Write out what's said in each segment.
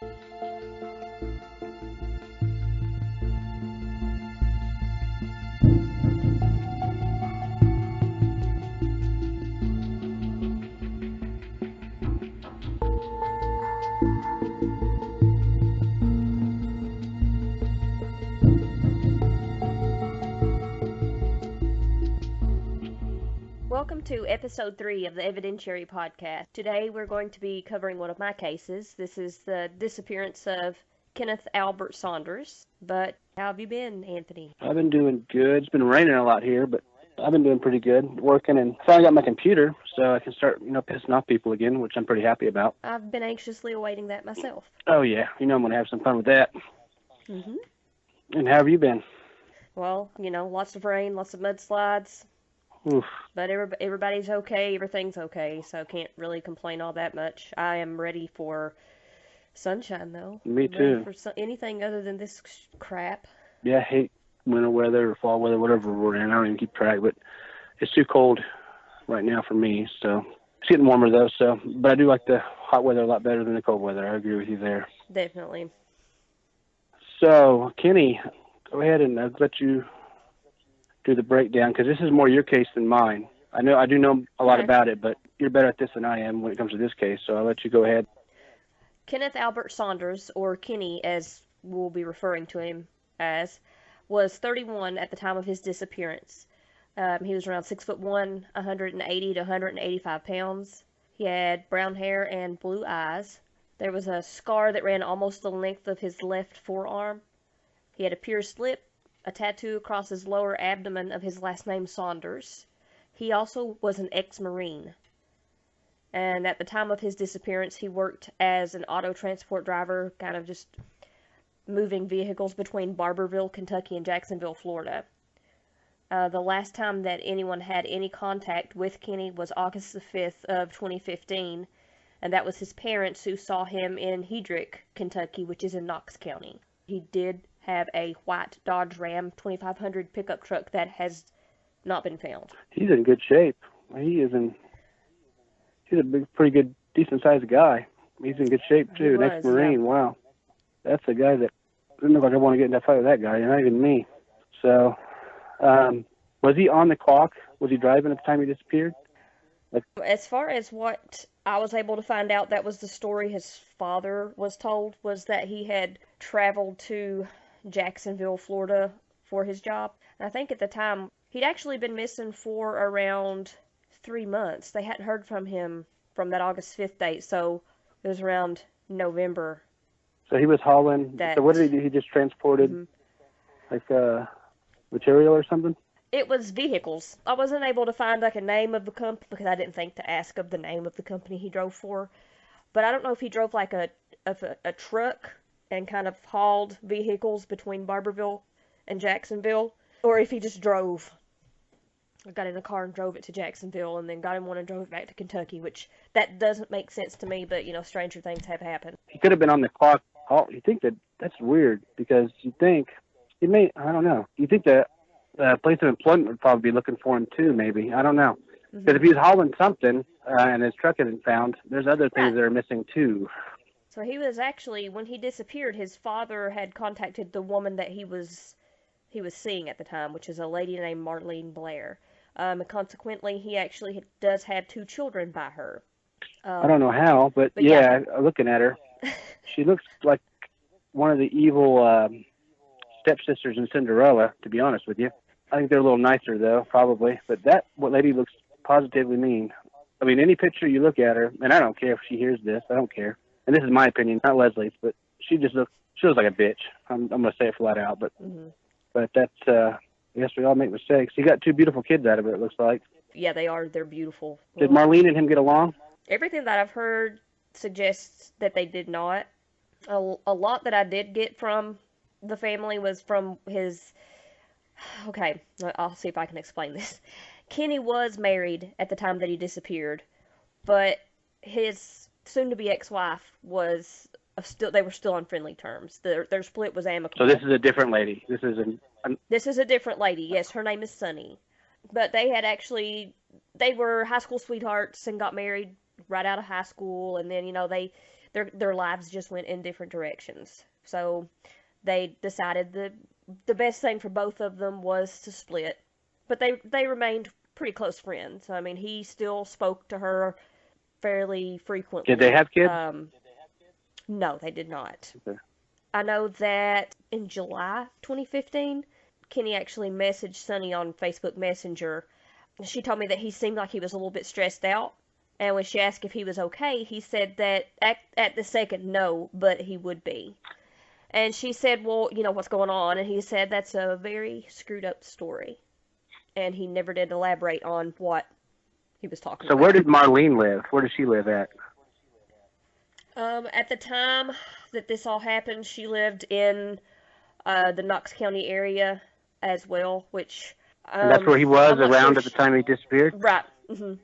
Welcome to episode 3 of the Evidentiary podcast. Today we're going to be covering one of my cases. This is the disappearance of Kenneth Albert Saunders. But how have you been, Anthony? I've been doing good. It's been raining a lot here, but I've been doing pretty good. Working and finally got my computer so I can start, pissing off people again, which I'm pretty happy about. I've been anxiously awaiting that myself. Oh yeah, I'm going to have some fun with that. Mm-hmm. And how have you been? Well, lots of rain, lots of mudslides. Oof. But everybody's okay, everything's okay, so can't really complain all that much. I am ready for sunshine, though. Me too. Ready for anything other than this crap. Yeah, I hate winter weather or fall weather, whatever we're in. I don't even keep track, but it's too cold right now for me, so it's getting warmer though, but I do like the hot weather a lot better than the cold weather. I agree with you there. Definitely. So, Kenny, go ahead and I'll let you do the breakdown, because this is more your case than mine. I do know a lot about it, but you're better at this than I am when it comes to this case, so I'll let you go ahead. Kenneth Albert Saunders, or Kenny as we'll be referring to him as, was 31 at the time of his disappearance. He was around 6'1", 180 to 185 pounds. He had brown hair and blue eyes. There was a scar that ran almost the length of his left forearm. He had a pierced lip, a tattoo across his lower abdomen of his last name Saunders. He also was an ex-Marine. And at the time of his disappearance, he worked as an auto transport driver, kind of just moving vehicles between Barberville, Kentucky and Jacksonville, Florida. The last time that anyone had any contact with Kenny was August the 5th of 2015, and that was his parents who saw him in Hedrick, Kentucky, which is in Knox County. He did have a white Dodge Ram 2500 pickup truck that has not been found. He's in good shape. He's a pretty good, decent-sized guy. He's in good shape, too. An ex-Marine, yeah. Wow. That's a guy that doesn't look like I want to get in that fight with that guy, not even me. So, was he on the clock? Was he driving at the time he disappeared? As far as what I was able to find out, that was the story his father was told, was that he had traveled to Jacksonville, Florida for his job. And I think at the time, he'd actually been missing for around 3 months. They hadn't heard from him from that August 5th date, so it was around November. So he was hauling, so what did he do? He just transported, material or something? It was vehicles. I wasn't able to find, a name of the company, because I didn't think to ask of the name of the company he drove for. But I don't know if he drove, a truck and kind of hauled vehicles between Barberville and Jacksonville, or if he just drove. I got in a car and drove it to Jacksonville, and then got in one and drove it back to Kentucky, which that doesn't make sense to me, but, stranger things have happened. He could have been on the clock. You think that's weird, because I don't know. You think that place of employment would probably be looking for him too, maybe. I don't know. Because if he was hauling something and his truck hadn't found, there's other things that are missing too. So he was actually, when he disappeared, his father had contacted the woman that he was seeing at the time, which is a lady named Marlene Blair. And consequently, he actually does have 2 children by her. I don't know how, but yeah, looking at her, she looks like one of the evil stepsisters in Cinderella, to be honest with you. I think they're a little nicer, though, probably. But that lady looks positively mean. I mean, any picture you look at her, and I don't care if she hears this, I don't care. And this is my opinion, not Leslie's, but she looks like a bitch. I'm going to say it flat out, but that's, I guess we all make mistakes. He got 2 beautiful kids out of it, it looks like. Yeah, they are. They're beautiful. Did Marlene and him get along? Everything that I've heard suggests that they did not. A lot that I did get from the family was from his... Okay, I'll see if I can explain this. Kenny was married at the time that he disappeared, but his soon-to-be ex-wife was they were still on friendly terms. Their split was amicable. So this is a different lady. This is a different lady. Yes, her name is Sunny. But they were high school sweethearts and got married right out of high school, and then they their lives just went in different directions. So they decided the best thing for both of them was to split. But they remained pretty close friends. I mean, he still spoke to her fairly frequently. Did they have kids? No, they did not. Okay. I know that in July 2015, Kenny actually messaged Sonny on Facebook Messenger. She told me that he seemed like he was a little bit stressed out. And when she asked if he was okay, he said that at the second, no, but he would be. And she said, well, what's going on? And he said, that's a very screwed up story. And he never did elaborate on what he was talking about. So where did Marlene live? Where does she live at? At the time that this all happened, she lived in the Knox County area as well, which... and that's where he was around at the time he disappeared? Right. Mm-hmm.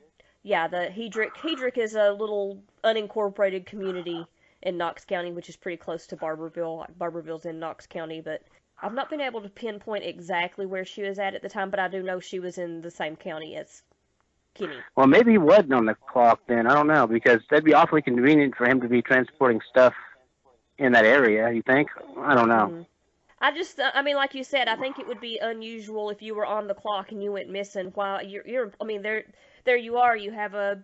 Yeah, the Hedrick is a little unincorporated community in Knox County, which is pretty close to Barberville. Barberville's in Knox County, but I've not been able to pinpoint exactly where she was at the time, but I do know she was in the same county as Kenny. Well, maybe he wasn't on the clock then. I don't know, because that'd be awfully convenient for him to be transporting stuff in that area, you think? I don't know. Mm-hmm. I mean, like you said, I think it would be unusual if you were on the clock and you went missing while I mean, there you are, you have a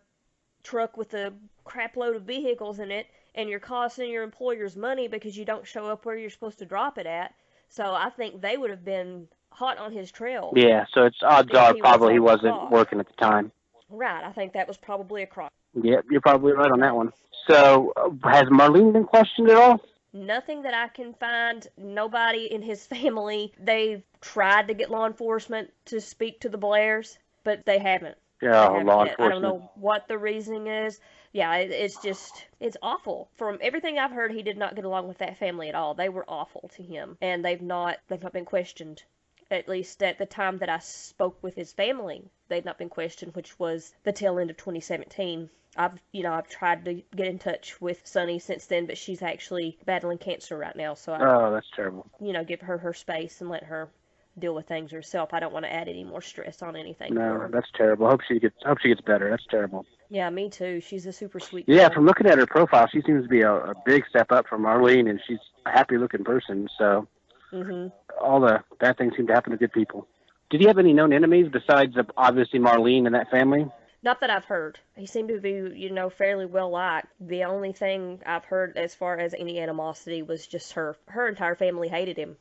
truck with a crap load of vehicles in it, and you're costing your employers money because you don't show up where you're supposed to drop it at. So I think they would have been hot on his trail. Yeah, so it's odds are probably he wasn't working at the time. Right, I think that was probably a crime. Yep, you're probably right on that one. So, has Marlene been questioned at all? Nothing that I can find. Nobody in his family. They've tried to get law enforcement to speak to the Blairs, but they haven't. Yeah, law enforcement. I don't know what the reasoning is. Yeah, it's awful. From everything I've heard, he did not get along with that family at all. They were awful to him, and they've not been questioned. At least at the time that I spoke with his family, they'd not been questioned, which was the tail end of 2017. I've tried to get in touch with Sunny since then, but she's actually battling cancer right now, so that's terrible. Give her space and let her deal with things herself. I don't want to add any more stress on anything. No, that's terrible. I hope she gets better. That's terrible. Yeah, me too. She's a super sweet girl. Yeah, girl. from looking at her profile, she seems to be a big step up from Marlene, and she's a happy-looking person, so all the bad things seem to happen to good people. Did he have any known enemies besides, obviously, Marlene and that family? Not that I've heard. He seemed to be, fairly well liked. The only thing I've heard as far as any animosity was just her entire family hated him.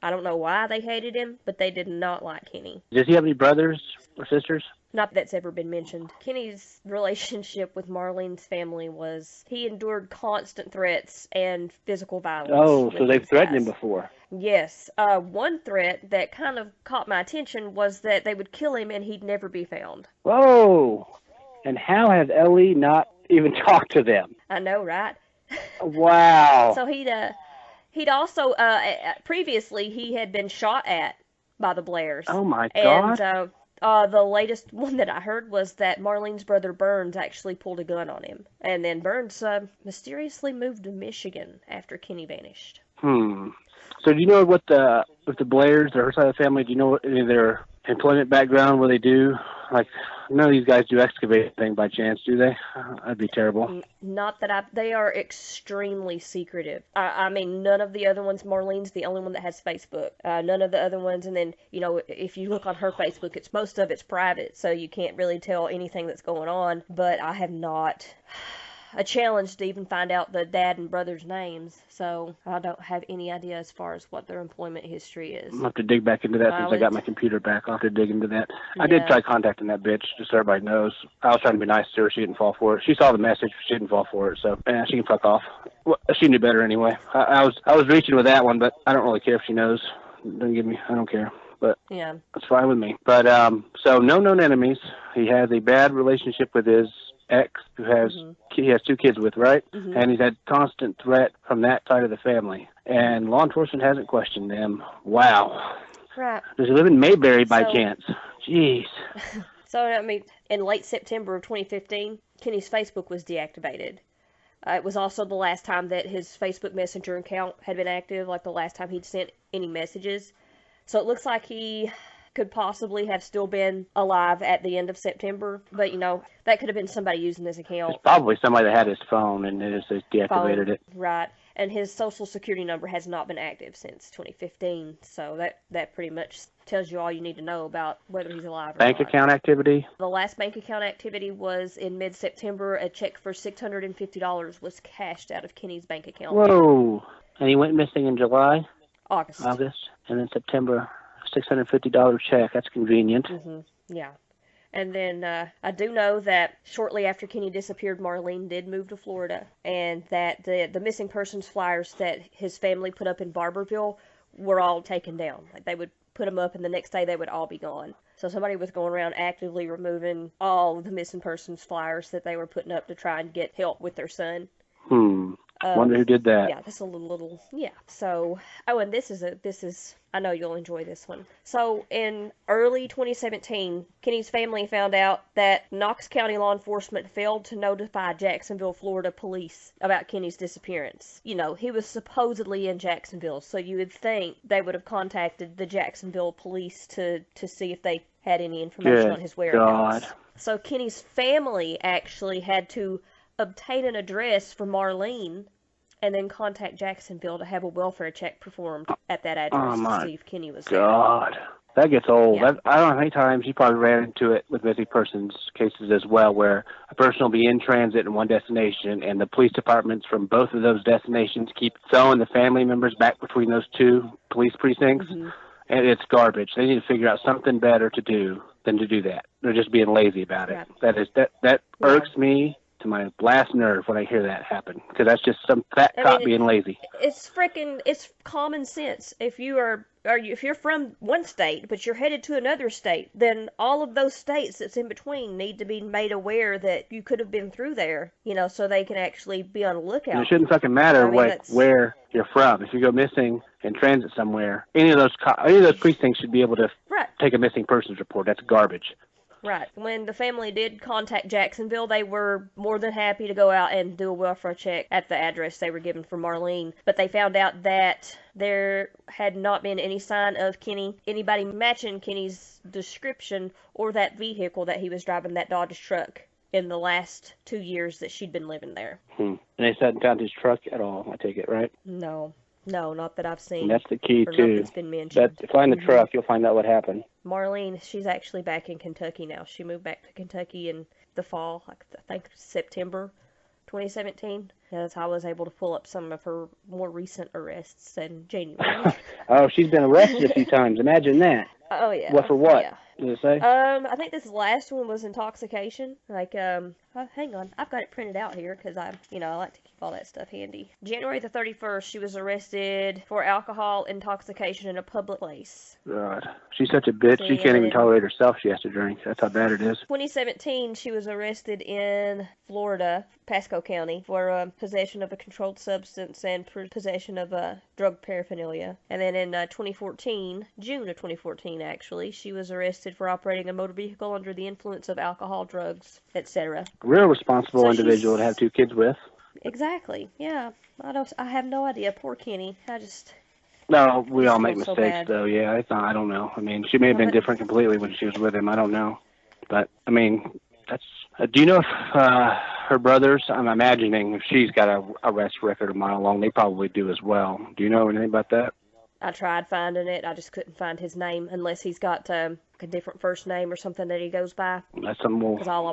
I don't know why they hated him, but they did not like Kenny. Does he have any brothers or sisters? Not that's ever been mentioned. Kenny's relationship with Marlene's family was he endured constant threats and physical violence. Oh, so they've threatened him before. Yes. One threat that kind of caught my attention was that they would kill him and he'd never be found. Whoa! And how has Ellie not even talked to them? I know, right? Wow. So he'd also, previously, he had been shot at by the Blairs. Oh, my God. And the latest one that I heard was that Marlene's brother Burns actually pulled a gun on him. And then Burns mysteriously moved to Michigan after Kenny vanished. So do you know what with the Blairs, her side of the family, do you know any of their employment background, what they do? Like, none of these guys do excavating by chance, do they? That'd be terrible. Not that they are extremely secretive. I mean, none of the other ones, Marlene's the only one that has Facebook. None of the other ones, and then, if you look on her Facebook, most of it's private, so you can't really tell anything that's going on, but I have not... a challenge to even find out the dad and brother's names, so I don't have any idea as far as what their employment history is. I'll have to dig back into that since I got my computer back. I'll have to dig into that. Yeah. I did try contacting that bitch, just so everybody knows. I was trying to be nice to her. She didn't fall for it. She saw the message, but she didn't fall for it, so she can fuck off. Well, she knew better anyway. I was reaching with that one, but I don't really care if she knows. Don't give me. I don't care. But yeah, that's fine with me. But so no known enemies. He has a bad relationship with his ex, who has he has 2 kids with, right? And he's had constant threat from that side of the family, and law enforcement hasn't questioned them. Wow. Right. Does he live in Mayberry by chance? Jeez. So I mean, in late September of 2015, Kenny's Facebook was deactivated. It was also the last time that his Facebook Messenger account had been active, like the last time he'd sent any messages. So it looks like he could possibly have still been alive at the end of September, but that could have been somebody using his account. It's probably somebody that had his phone and they just deactivated it. Right. And his social security number has not been active since 2015, so that pretty much tells you all you need to know about whether he's alive or not. Bank account activity? The last bank account activity was in mid-September. A check for $650 was cashed out of Kenny's bank account. Whoa. And he went missing in July? August. And then September, $650 check. That's convenient. Yeah. And then I do know that shortly after Kenny disappeared, Marlene did move to Florida, and that the missing persons flyers that his family put up in Barberville were all taken down. Like, they would put them up, and the next day they would all be gone. So somebody was going around actively removing all the missing persons flyers that they were putting up to try and get help with their son. Wonder who did that. Yeah, that's a little, yeah. So, and this is, I know you'll enjoy this one. So, in early 2017, Kenny's family found out that Knox County law enforcement failed to notify Jacksonville, Florida police about Kenny's disappearance. He was supposedly in Jacksonville, so you would think they would have contacted the Jacksonville police to see if they had any information on his whereabouts. God. So, Kenny's family actually had to obtain an address for Marlene and then contact Jacksonville to have a welfare check performed at that address to see if Kenny was there. God, that gets old. Yeah. I don't know how many times you probably ran into it with missing persons cases as well, where a person will be in transit in one destination and the police departments from both of those destinations keep throwing the family members back between those two police precincts, and it's garbage. They need to figure out something better to do than to do that. They're just being lazy about it. Right. That irks me to my last nerve when I hear that happen, because that's just some fat cop being lazy. It's common sense. If you're from one state but you're headed to another state, then all of those states that's in between need to be made aware that you could have been through there, so they can actually be on the lookout. And it shouldn't fucking matter where you're from. If you go missing in transit somewhere, any of those precincts should be able to take a missing persons report. That's garbage. Right. When the family did contact Jacksonville, they were more than happy to go out and do a welfare check at the address they were given for Marlene. But they found out that there had not been any sign of anybody matching Kenny's description or that vehicle that he was driving, that Dodge truck, in the last 2 years that she'd been living there. And they hadn't found his truck at all, I take it, right? No, not that I've seen. And that's the key, too. Been mentioned. Find the truck, you'll find out what happened. Marlene, she's actually back in Kentucky now. She moved back to Kentucky in the fall, I think September 2017. As I was able to pull up some of her more recent arrests in January. Oh, she's been arrested a few times. Imagine that. Oh, yeah. What, for what? Yeah. Did it say? I think this last one was intoxication. Hang on. I've got it printed out here because I like to keep all that stuff handy. January the 31st, she was arrested for alcohol intoxication in a public place. God. She's such a bitch. She can't even tolerate herself. She has to drink. That's how bad it is. 2017, she was arrested in Florida, Pasco County, for possession of a controlled substance and possession of drug paraphernalia. And then in 2014, June of 2014 actually, she was arrested for operating a motor vehicle under the influence of alcohol, drugs, etc. Real responsible individual to have 2 kids with. Exactly. Yeah. I have no idea. Poor Kenny. No, we all make mistakes, though. Yeah, I don't know. I mean, she may have been different completely when she was with him. I don't know. But, I mean, that's... do you know if her brothers, I'm imagining, if she's got a arrest record a mile long, they probably do as well. Do you know anything about that? I tried finding it. I just couldn't find his name unless he's got a different first name or something that he goes by. That's something we'll... Because all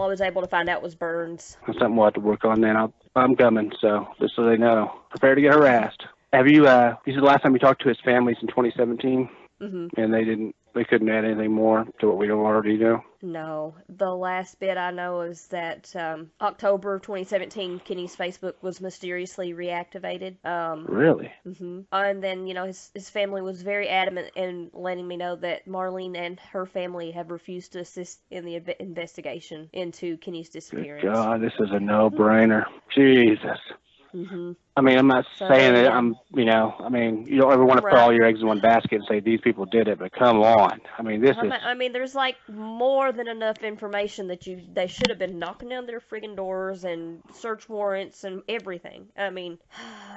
I was able to find out was Burns. That's something we'll have to work on then. I'm coming, so just so they know. Prepare to get harassed. Have you, this is the last time we talked to his families in 2017? Mm-hmm. And they couldn't add anything more to what we already know? No. The last bit I know is that October 2017, Kenny's Facebook was mysteriously reactivated. Really? Mm-hmm. And then, his family was very adamant in letting me know that Marlene and her family have refused to assist in the investigation into Kenny's disappearance. God, this is a no-brainer. Jesus. Mm-hmm. I mean, I'm not saying that you don't ever want to put all your eggs in one basket and say these people did it, but come on. I mean, there's more than enough information that they should have been knocking down their friggin' doors and search warrants and everything. I mean,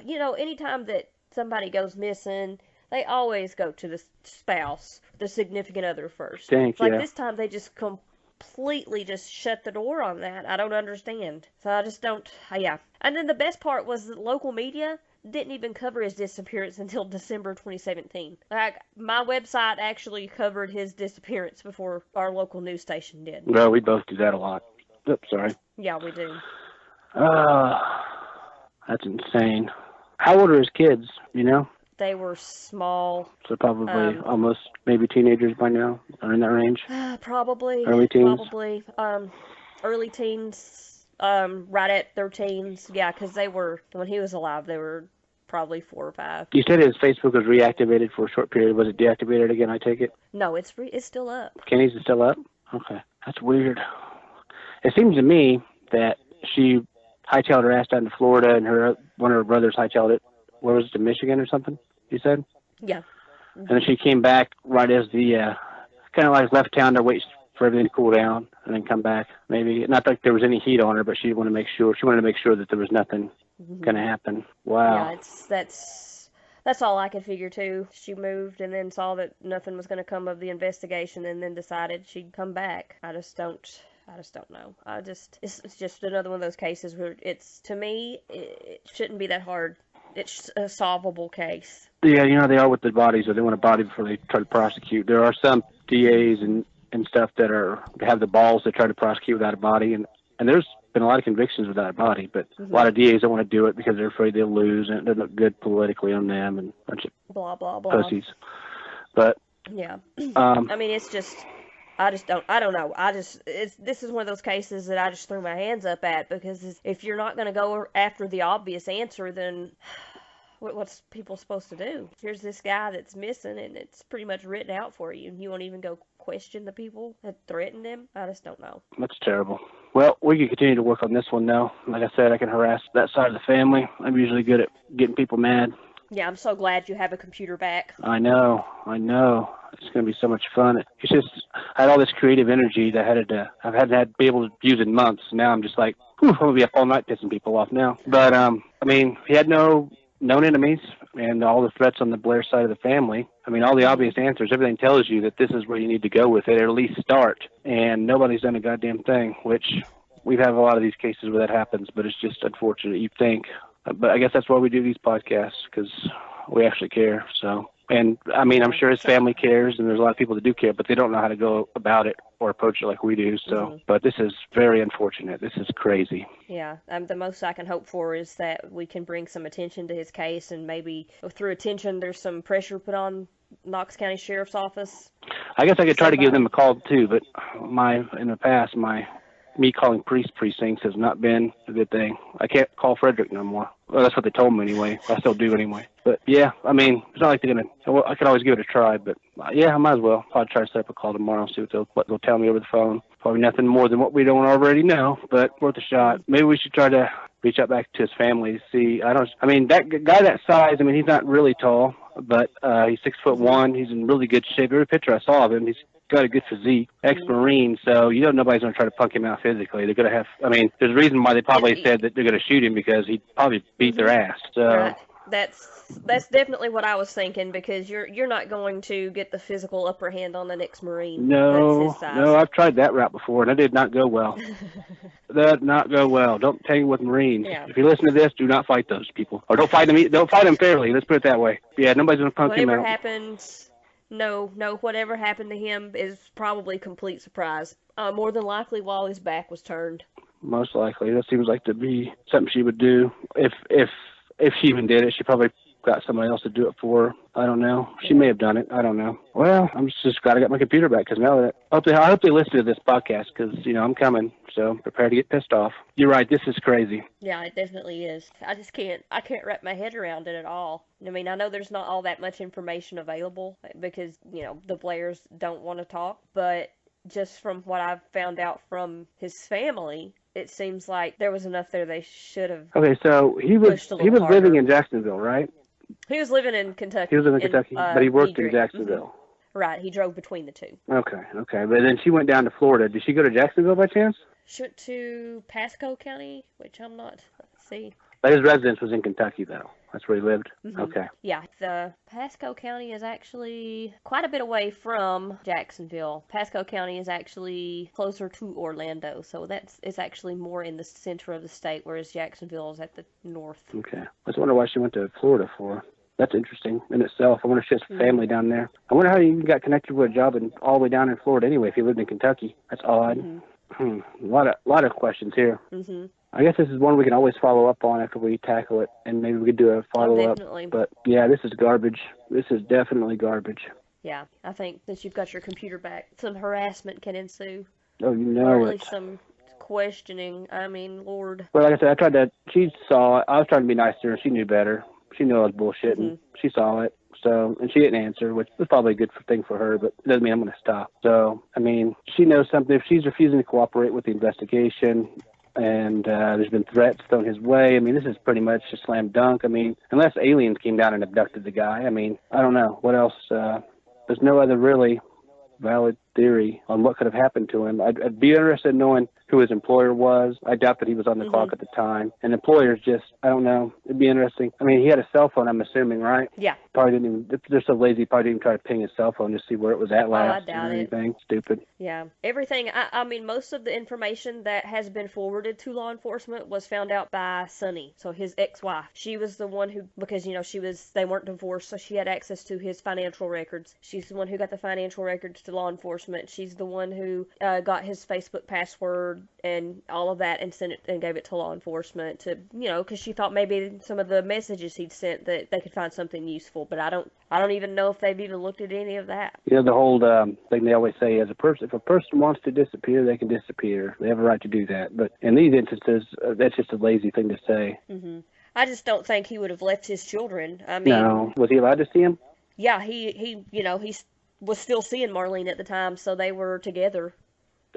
anytime that somebody goes missing, They always go to the spouse, the significant other first. Thank It's like you. this time they just completely just shut the door on that. I don't understand. So I just don't, yeah. And then the best part was that local media didn't even cover his disappearance until December 2017. Like, my website actually covered his disappearance before our local news station did. Well, we both do that a lot. Oops, sorry. Yeah, we do. That's insane. How old are his kids, you know? They were small. So probably almost maybe teenagers by now, or in that range? Probably. Early teens? Probably. Early teens, right at their teens. Yeah, because they were, when he was alive, they were probably 4 or 5. You said his Facebook was reactivated for a short period. Was it deactivated again, I take it? No, it's still up. Kenny's is still up? Okay. That's weird. It seems to me that she hightailed her ass down to Florida, and one of her brothers hightailed it. Where was it, to Michigan or something, you said? Yeah. And then she came back right as the, kind of like left town to wait for everything to cool down and then come back. Maybe, not like there was any heat on her, but she wanted to make sure that there was nothing going to happen. Wow. Yeah, that's all I could figure too. She moved and then saw that nothing was going to come of the investigation and then decided she'd come back. I just don't know. It's just another one of those cases where to me, it shouldn't be that hard. It's a solvable case. Yeah, you know, they are with the bodies, or they want a body before they try to prosecute. There are some DAs and stuff that have the balls to try to prosecute without a body, and there's been a lot of convictions without a body, but a lot of DAs don't want to do it because they're afraid they'll lose, and it doesn't look good politically on them, and a bunch of blah, blah, blah. pussies. But, yeah. I mean, it's just, I don't know. This is one of those cases that I just threw my hands up at, because if you're not going to go after the obvious answer, then what's people supposed to do? Here's this guy that's missing, and it's pretty much written out for you, and you won't even go question the people that threatened him? I just don't know. That's terrible. Well, we can continue to work on this one now. Like I said, I can harass that side of the family. I'm usually good at getting people mad. Yeah, I'm so glad you have a computer back. I know. It's going to be so much fun. It's just, I had all this creative energy that I've had to be able to use in months. Now I'm just like, I'm going to be up all night pissing people off now. But, I mean, he had no known enemies, and all the threats on the Blair side of the family. I mean, all the obvious answers, everything tells you that this is where you need to go with it, or at least start. And nobody's done a goddamn thing, which we've had a lot of these cases where that happens, but it's just unfortunate, you think. But I guess that's why we do these podcasts, because we actually care. So, and I mean, I'm sure his family cares, and there's a lot of people that do care, but they don't know how to go about it or approach it like we do. So, but this is very unfortunate. This is crazy. Yeah, the most I can hope for is that we can bring some attention to his case, and maybe through attention, there's some pressure put on Knox County Sheriff's Office. I guess I could try to give them a call too, but in the past, me calling police precincts has not been a good thing. I can't call Frederick no more. Well, that's what they told me anyway. I still do anyway. But yeah, I mean, it's not like they're gonna. I could always give it a try, but yeah, I might as well. I'll try to set up a call tomorrow, see what they'll tell me over the phone. Probably nothing more than what we don't already know, but worth a shot. Maybe we should try to reach out back to his family. See, I mean, that guy that size. I mean, he's not really tall, but he's 6'1". He's in really good shape. Every picture I saw of him, he's got a good physique, ex-Marine, so you know nobody's going to try to punk him out physically. They're going to have, I mean, there's a reason why they probably said that they're going to shoot him, because he'd probably beat their ass. So right. That's definitely what I was thinking, because you're not going to get the physical upper hand on the next Marine. No, I've tried that route before, and it did not go well. That did not go well. Don't tangle with Marines. Yeah. If you listen to this, do not fight those people, or don't fight them fairly. Let's put it that way. Yeah, nobody's going to punk him out. Whatever happens. No, whatever happened to him is probably a complete surprise. More than likely while his back was turned. Most likely. That seems like to be something she would do. If she even did it, she probably got somebody else to do it for her. I don't know. She may have done it. I don't know. Well, I'm just glad I got my computer back, because now that I hope they listen to this podcast, because, you know, I'm coming. So prepare to get pissed off. You're right. This is crazy. Yeah, it definitely is. I can't wrap my head around it at all. I mean, I know there's not all that much information available because, you know, the Blairs don't want to talk, but just from what I've found out from his family, it seems like there was enough there they should have. Okay, so he was living in Jacksonville, right? He was living in Kentucky. He was living in Kentucky, but he worked in Jacksonville. Mm-hmm. Right, he drove between the two. Okay. But then she went down to Florida. Did she go to Jacksonville by chance? She went to Pasco County, which I'm not. Let's see. But his residence was in Kentucky, though. That's where he lived? Mm-hmm. Okay. Yeah, the Pasco County is actually quite a bit away from Jacksonville. Pasco County is actually closer to Orlando, so it's actually more in the center of the state, whereas Jacksonville is at the north. Okay. I just wonder why she went to Florida for. That's interesting in itself. I wonder if she has family down there. I wonder how you even got connected with a job all the way down in Florida anyway if you lived in Kentucky. That's odd. A lot of questions here. I guess this is one we can always follow up on after we tackle it, and maybe we could do a follow-up. Definitely. But, yeah, this is garbage. This is definitely garbage. Yeah, I think since you've got your computer back, some harassment can ensue. Oh, you know or it. At least some questioning. I mean, Lord. Well, like I said, she saw it. I was trying to be nice to her. She knew better. She knew I was bullshitting. She saw it. So, and she didn't answer, which was probably a good thing for her, but it doesn't mean I'm going to stop. So, I mean, she knows something. If she's refusing to cooperate with the investigation, and there's been threats thrown his way. I mean, this is pretty much a slam dunk. I mean, unless aliens came down and abducted the guy, I mean, I don't know. What else? There's no other really valid theory on what could have happened to him. I'd be interested in knowing who his employer was. I doubt that he was on the clock at the time. And employers just, I don't know. It'd be interesting. I mean, he had a cell phone, I'm assuming, right? Yeah. Probably didn't even, if they're so lazy, probably didn't even try to ping his cell phone to see where it was at last. I doubt or anything. it. Stupid. Yeah. Everything, I mean, most of the information that has been forwarded to law enforcement was found out by Sunny, so his ex-wife. She was the one who, because, you know, they weren't divorced, so she had access to his financial records. She's the one who got the financial records to law enforcement. She's the one who got his Facebook password and all of that and sent it and gave it to law enforcement to, you know, because she thought maybe some of the messages he'd sent that they could find something useful, but I don't even know if they've even looked at any of that. You know, the whole thing they always say is if a person wants to disappear, they can disappear. They have a right to do that. But in these instances, that's just a lazy thing to say. I just don't think he would have left his children. I mean, no. Was he allowed to see him? Yeah, he was still seeing Marlene at the time, so they were together.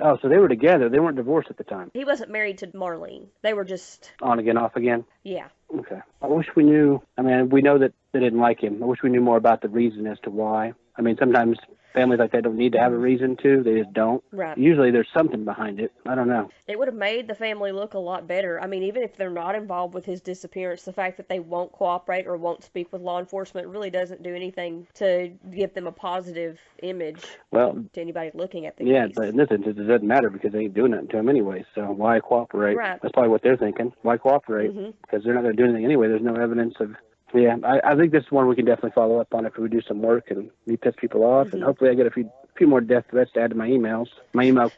Oh, so they were together. They weren't divorced at the time. He wasn't married to Marlene. They were just... On again, off again? Yeah. Okay. I wish we knew... I mean, we know that they didn't like him. I wish we knew more about the reason as to why. I mean, sometimes families like that don't need to have a reason to. They just don't. Right. Usually there's something behind it. I don't know. It would have made the family look a lot better. I mean, even if they're not involved with his disappearance, the fact that they won't cooperate or won't speak with law enforcement really doesn't do anything to give them a positive image to anybody looking at the case. Yeah, but in this instance, it doesn't matter because they ain't doing nothing to him anyway, so why cooperate? Right. That's probably what they're thinking. Why cooperate? Because they're not going to do anything anyway. There's no evidence of... Yeah, I think this is one we can definitely follow up on if we do some work and we piss people off, and hopefully I get a few more death threats to add to my email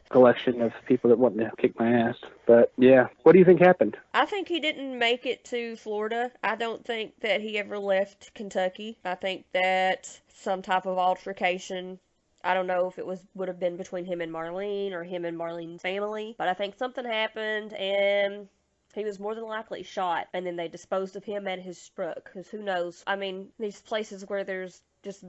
collection of people that want to kick my ass. But yeah, what do you think happened? I think he didn't make it to Florida. I don't think that he ever left Kentucky. I think that some type of altercation, I don't know if it would have been between him and Marlene or him and Marlene's family, but I think something happened and he was more than likely shot, and then they disposed of him at his truck, because who knows? I mean, these places where there's just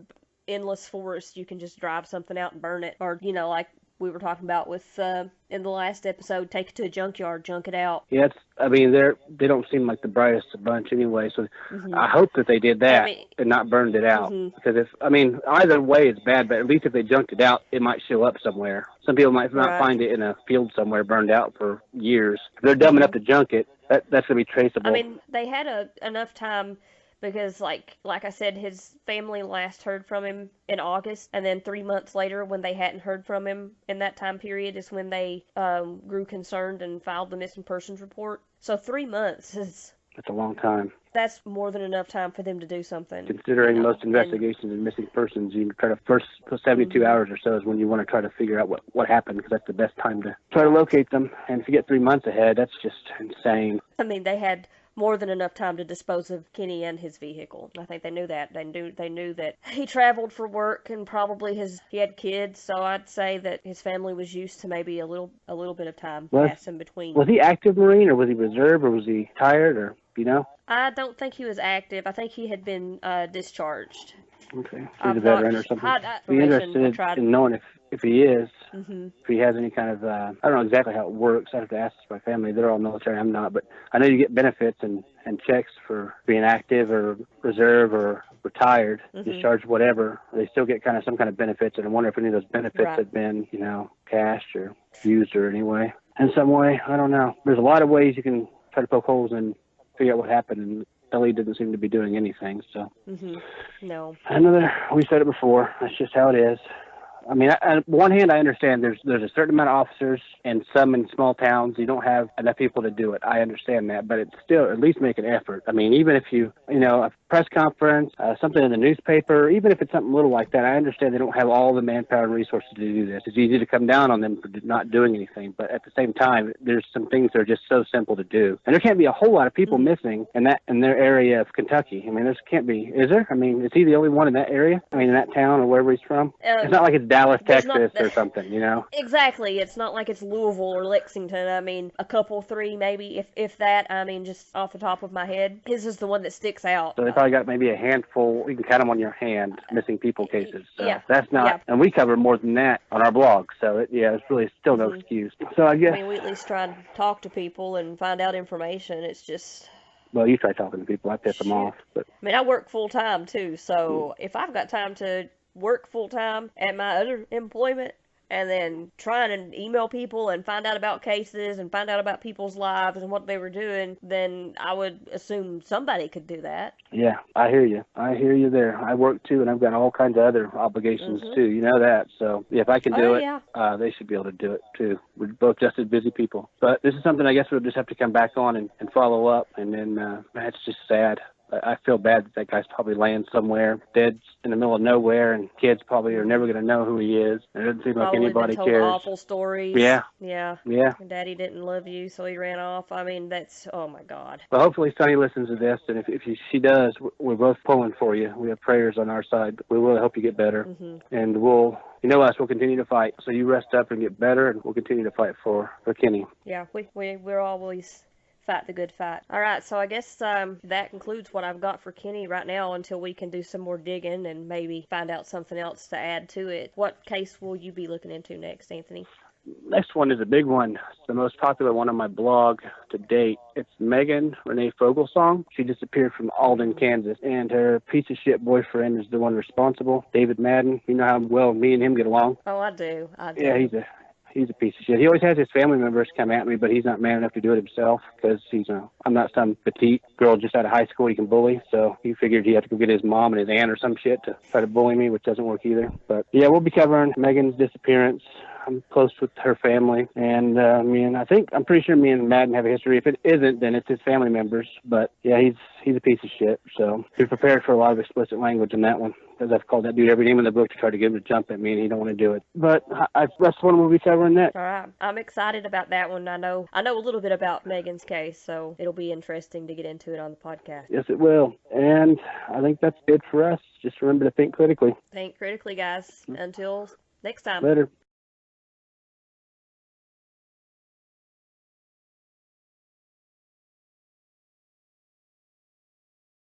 endless forest, you can just drive something out and burn it, or, you know, like we were talking about with, in the last episode, take it to a junkyard, junk it out. Yeah, they don't seem like the brightest bunch anyway, so I hope that they did that and not burned it out, because either way it's bad, but at least if they junked it out, it might show up somewhere. Some people might not find it in a field somewhere burned out for years. If they're dumb enough to junk it, that's going to be traceable. I mean, they had enough time because, like I said, his family last heard from him in August, and then 3 months later, when they hadn't heard from him in that time period, is when they grew concerned and filed the missing persons report. So 3 months is... That's a long time. That's more than enough time for them to do something. Considering most investigations in missing persons, you try to first 72 hours or so is when you want to try to figure out what happened, because that's the best time to try to locate them. And if you get 3 months ahead, that's just insane. I mean, they had more than enough time to dispose of Kenny and his vehicle. I think they knew that. They knew that he traveled for work and probably he had kids, so I'd say that his family was used to maybe a little bit of time passing between. Was he active Marine, or was he reserve, or was he tired, or you know? I don't think he was active. I think he had been discharged. Okay. He's a veteran or something. I'd be interested in knowing if he is, if he has any kind of, I don't know exactly how it works. I have to ask my family. They're all military. I'm not. But I know you get benefits and checks for being active or reserve or retired, discharged, whatever. They still get kind of some kind of benefits. And I wonder if any of those benefits have been, cashed or used or anyway. In some way. I don't know. There's a lot of ways you can try to poke holes in figure out what happened, and Ellie doesn't seem to be doing anything. So, No. We said it before. That's just how it is. I mean, on one hand, I understand there's a certain amount of officers, and some in small towns, you don't have enough people to do it. I understand that, but it's still at least make an effort. I mean, even if a press conference, something in the newspaper, even if it's something little like that, I understand they don't have all the manpower and resources to do this. It's easy to come down on them for not doing anything, but at the same time, there's some things that are just so simple to do. And there can't be a whole lot of people missing in their area of Kentucky. I mean, there can't be, is there? I mean, is he the only one in that area? I mean, in that town or wherever he's from? It's not like it's Dallas, Texas, or something, Exactly. It's not like it's Louisville or Lexington. I mean, a couple, 3 maybe, if that. I mean, just off the top of my head. His is the one that sticks out. So they probably got maybe a handful, you can count them on your hand, missing people cases. So that's not, yeah. And we cover more than that on our blog. So, it's really still no excuse. So I guess. I mean, we at least try and talk to people and find out information. It's just... Well, you try talking to people. I piss them off. But I mean, I work full-time, too. So if I've got time to work full-time at my other employment and then trying to email people and find out about cases and find out about people's lives and what they were doing, then I would assume somebody could do that. Yeah, I hear you. I hear you there. I work too, and I've got all kinds of other obligations too. You know that. So if I can do it, they should be able to do it too. We're both just as busy people. But this is something I guess we'll just have to come back on and follow up. And then it's just sad. I feel bad that guy's probably laying somewhere dead in the middle of nowhere, and kids probably are never going to know who he is. It doesn't seem like anybody told cares. Awful stories. Yeah. Daddy didn't love you, so he ran off. I mean, that's, oh my God. Well, hopefully Sonny listens to this, and if she does, we're both pulling for you. We have prayers on our side, but we really hope you get better. And we'll continue to fight. So you rest up and get better, and we'll continue to fight for Kenny. Yeah, we're always fight the good fight. All right, so I guess that concludes what I've got for Kenny right now until we can do some more digging and maybe find out something else to add to it. What case will you be looking into next, Anthony? Next one is a big one. It's the most popular one on my blog to date. It's Megan Renee Fogelsong. She disappeared from Alden, Kansas, and her piece of shit boyfriend is the one responsible, David Madden. You know how well me and him get along? Oh, I do. Yeah, he's a piece of shit. He always has his family members come at me, but he's not man enough to do it himself because I'm not some petite girl just out of high school he can bully. So he figured he had to go get his mom and his aunt or some shit to try to bully me, which doesn't work either. But yeah, we'll be covering Megan's disappearance. I'm close with her family, and I'm pretty sure me and Madden have a history. If it isn't, then it's his family members. But yeah, he's a piece of shit. So be prepared for a lot of explicit language in that one, because I've called that dude every name in the book to try to get him to jump at me, and he don't want to do it. But that's one we'll be covering next. All right, I'm excited about that one. I know a little bit about Megan's case, so it'll be interesting to get into it on the podcast. Yes, it will. And I think that's good for us. Just remember to think critically. Think critically, guys. Until next time. Later.